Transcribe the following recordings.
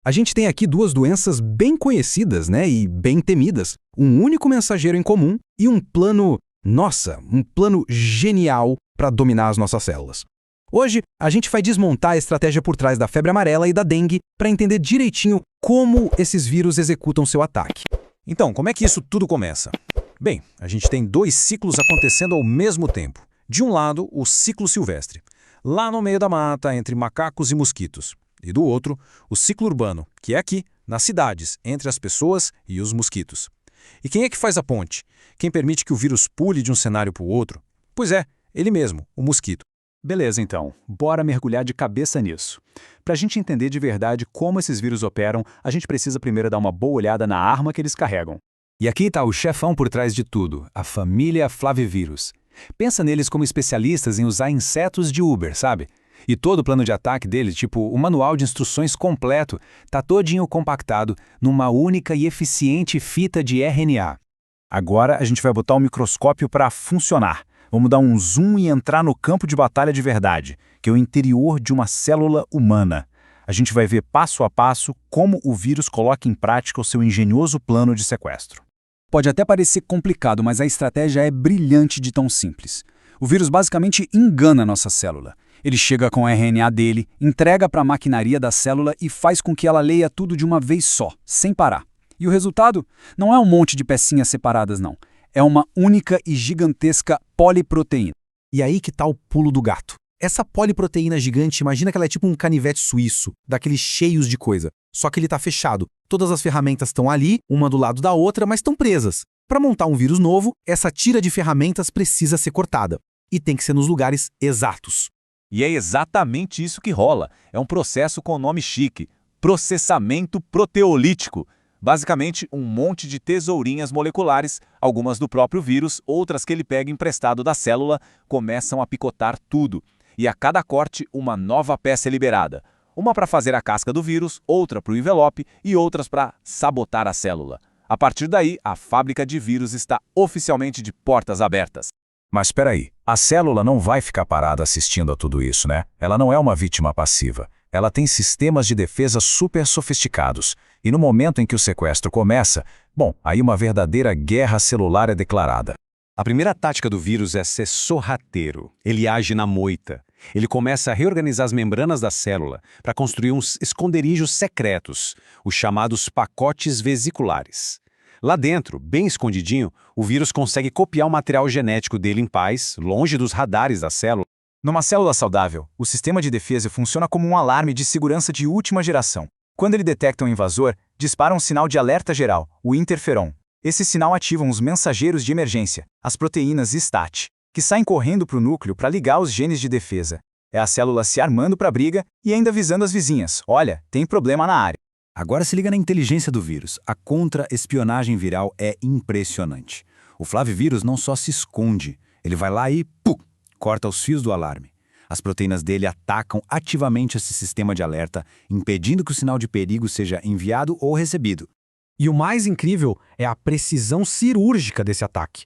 A gente tem aqui duas doenças bem conhecidas, né, e bem temidas. Um único mensageiro em comum e um plano, um plano genial para dominar as nossas células. Hoje, a gente vai desmontar a estratégia por trás da febre amarela e da dengue para entender direitinho como esses vírus executam seu ataque. Então, como é que isso tudo começa? Bem, a gente tem dois ciclos acontecendo ao mesmo tempo. De um lado, o ciclo silvestre, lá no meio da mata, entre macacos e mosquitos. E do outro, o ciclo urbano, que é aqui, nas cidades, entre as pessoas e os mosquitos. E quem é que faz a ponte? Quem permite que o vírus pule de um cenário para o outro? Pois é, ele mesmo, o mosquito. Beleza, então. Bora mergulhar de cabeça nisso. Para a gente entender de verdade como esses vírus operam, a gente precisa primeiro dar uma boa olhada na arma que eles carregam. E aqui está o chefão por trás de tudo, a família Flavivirus. Pensa neles como especialistas em usar insetos de Uber, sabe? E todo o plano de ataque deles, tipo o manual de instruções completo, tá todinho compactado numa única e eficiente fita de RNA. Agora a gente vai botar o microscópio para funcionar. Vamos dar um zoom e entrar no campo de batalha de verdade, que é o interior de uma célula humana. A gente vai ver passo a passo como o vírus coloca em prática o seu engenhoso plano de sequestro. Pode até parecer complicado, mas a estratégia é brilhante de tão simples. O vírus basicamente engana a nossa célula. Ele chega com o RNA dele, entrega para a maquinaria da célula e faz com que ela leia tudo de uma vez só, sem parar. E o resultado? Não é um monte de pecinhas separadas, não. É uma única e gigantesca poliproteína. E aí que tá o pulo do gato. Essa poliproteína gigante, imagina que ela é tipo um canivete suíço, daqueles cheios de coisa. Só que ele tá fechado. Todas as ferramentas estão ali, uma do lado da outra, mas estão presas. Para montar um vírus novo, essa tira de ferramentas precisa ser cortada. E tem que ser nos lugares exatos. E é exatamente isso que rola. É um processo com nome chique: processamento proteolítico. Basicamente, um monte de tesourinhas moleculares, algumas do próprio vírus, outras que ele pega emprestado da célula, começam a picotar tudo. E a cada corte, uma nova peça é liberada. Uma para fazer a casca do vírus, outra para o envelope e outras para sabotar a célula. A partir daí, a fábrica de vírus está oficialmente de portas abertas. Mas espera aí, a célula não vai ficar parada assistindo a tudo isso, né? Ela não é uma vítima passiva. Ela tem sistemas de defesa super sofisticados. E no momento em que o sequestro começa, aí uma verdadeira guerra celular é declarada. A primeira tática do vírus é ser sorrateiro. Ele age na moita. Ele começa a reorganizar as membranas da célula para construir uns esconderijos secretos, os chamados pacotes vesiculares. Lá dentro, bem escondidinho, o vírus consegue copiar o material genético dele em paz, longe dos radares da célula. Numa célula saudável, o sistema de defesa funciona como um alarme de segurança de última geração. Quando ele detecta um invasor, dispara um sinal de alerta geral, o interferon. Esse sinal ativa os mensageiros de emergência, as proteínas STAT, que saem correndo para o núcleo para ligar os genes de defesa. É a célula se armando para a briga e ainda avisando as vizinhas: olha, tem problema na área. Agora se liga na inteligência do vírus. A contra-espionagem viral é impressionante. O Flavivírus não só se esconde, ele vai lá e corta os fios do alarme. As proteínas dele atacam ativamente esse sistema de alerta, impedindo que o sinal de perigo seja enviado ou recebido. E o mais incrível é a precisão cirúrgica desse ataque.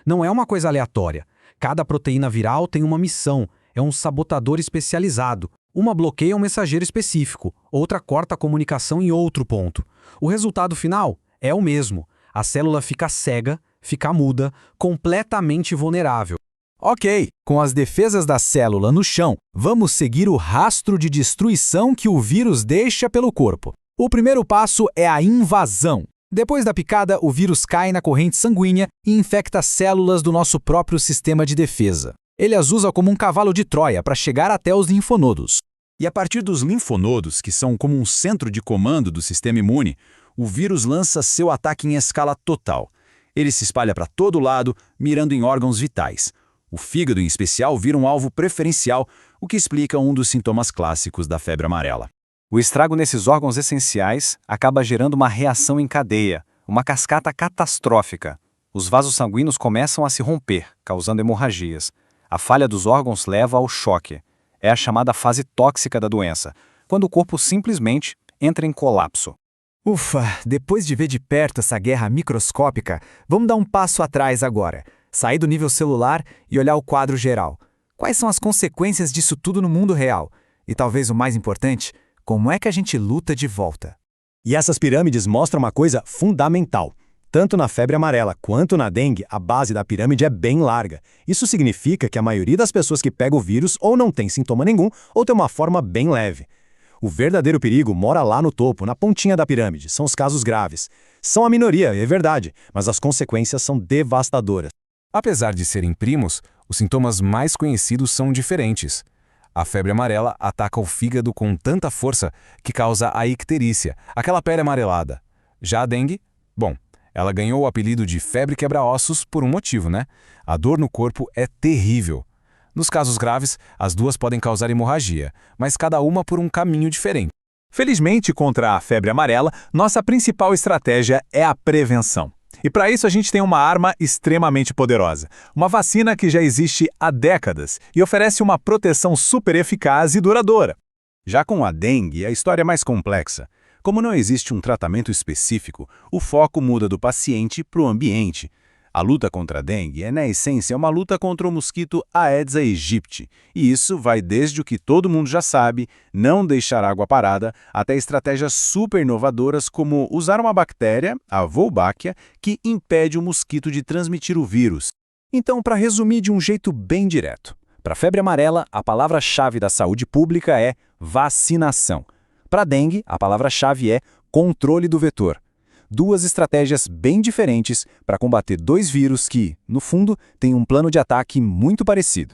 Não é uma coisa aleatória. Cada proteína viral tem uma missão, é um sabotador especializado. Uma bloqueia um mensageiro específico, outra corta a comunicação em outro ponto. O resultado final é o mesmo. A célula fica cega, fica muda, completamente vulnerável. Ok, com as defesas da célula no chão, vamos seguir o rastro de destruição que o vírus deixa pelo corpo. O primeiro passo é a invasão. Depois da picada, o vírus cai na corrente sanguínea e infecta células do nosso próprio sistema de defesa. Ele as usa como um cavalo de Troia para chegar até os linfonodos. E a partir dos linfonodos, que são como um centro de comando do sistema imune, o vírus lança seu ataque em escala total. Ele se espalha para todo lado, mirando em órgãos vitais. O fígado, em especial, vira um alvo preferencial, o que explica um dos sintomas clássicos da febre amarela. O estrago nesses órgãos essenciais acaba gerando uma reação em cadeia, uma cascata catastrófica. Os vasos sanguíneos começam a se romper, causando hemorragias. A falha dos órgãos leva ao choque. É a chamada fase tóxica da doença, quando o corpo simplesmente entra em colapso. Ufa, depois de ver de perto essa guerra microscópica, vamos dar um passo atrás agora. Sair do nível celular e olhar o quadro geral. Quais são as consequências disso tudo no mundo real? E talvez o mais importante, como é que a gente luta de volta? E essas pirâmides mostram uma coisa fundamental. Tanto na febre amarela quanto na dengue, a base da pirâmide é bem larga. Isso significa que a maioria das pessoas que pega o vírus ou não tem sintoma nenhum ou tem uma forma bem leve. O verdadeiro perigo mora lá no topo, na pontinha da pirâmide. São os casos graves. São a minoria, é verdade, mas as consequências são devastadoras. Apesar de serem primos, os sintomas mais conhecidos são diferentes. A febre amarela ataca o fígado com tanta força que causa a icterícia, aquela pele amarelada. Já a dengue, bom, ela ganhou o apelido de febre quebra-ossos por um motivo, né? A dor no corpo é terrível. Nos casos graves, as duas podem causar hemorragia, mas cada uma por um caminho diferente. Felizmente, contra a febre amarela, nossa principal estratégia é a prevenção. E para isso a gente tem uma arma extremamente poderosa. Uma vacina que já existe há décadas e oferece uma proteção super eficaz e duradoura. Já com a dengue, a história é mais complexa. Como não existe um tratamento específico, o foco muda do paciente para o ambiente. A luta contra a dengue é, na essência, uma luta contra o mosquito Aedes aegypti. E isso vai desde o que todo mundo já sabe, não deixar água parada, até estratégias super inovadoras como usar uma bactéria, a Wolbachia, que impede o mosquito de transmitir o vírus. Então, para resumir de um jeito bem direto, para a febre amarela, a palavra-chave da saúde pública é vacinação. Para a dengue, a palavra-chave é controle do vetor. Duas estratégias bem diferentes para combater dois vírus que, no fundo, têm um plano de ataque muito parecido.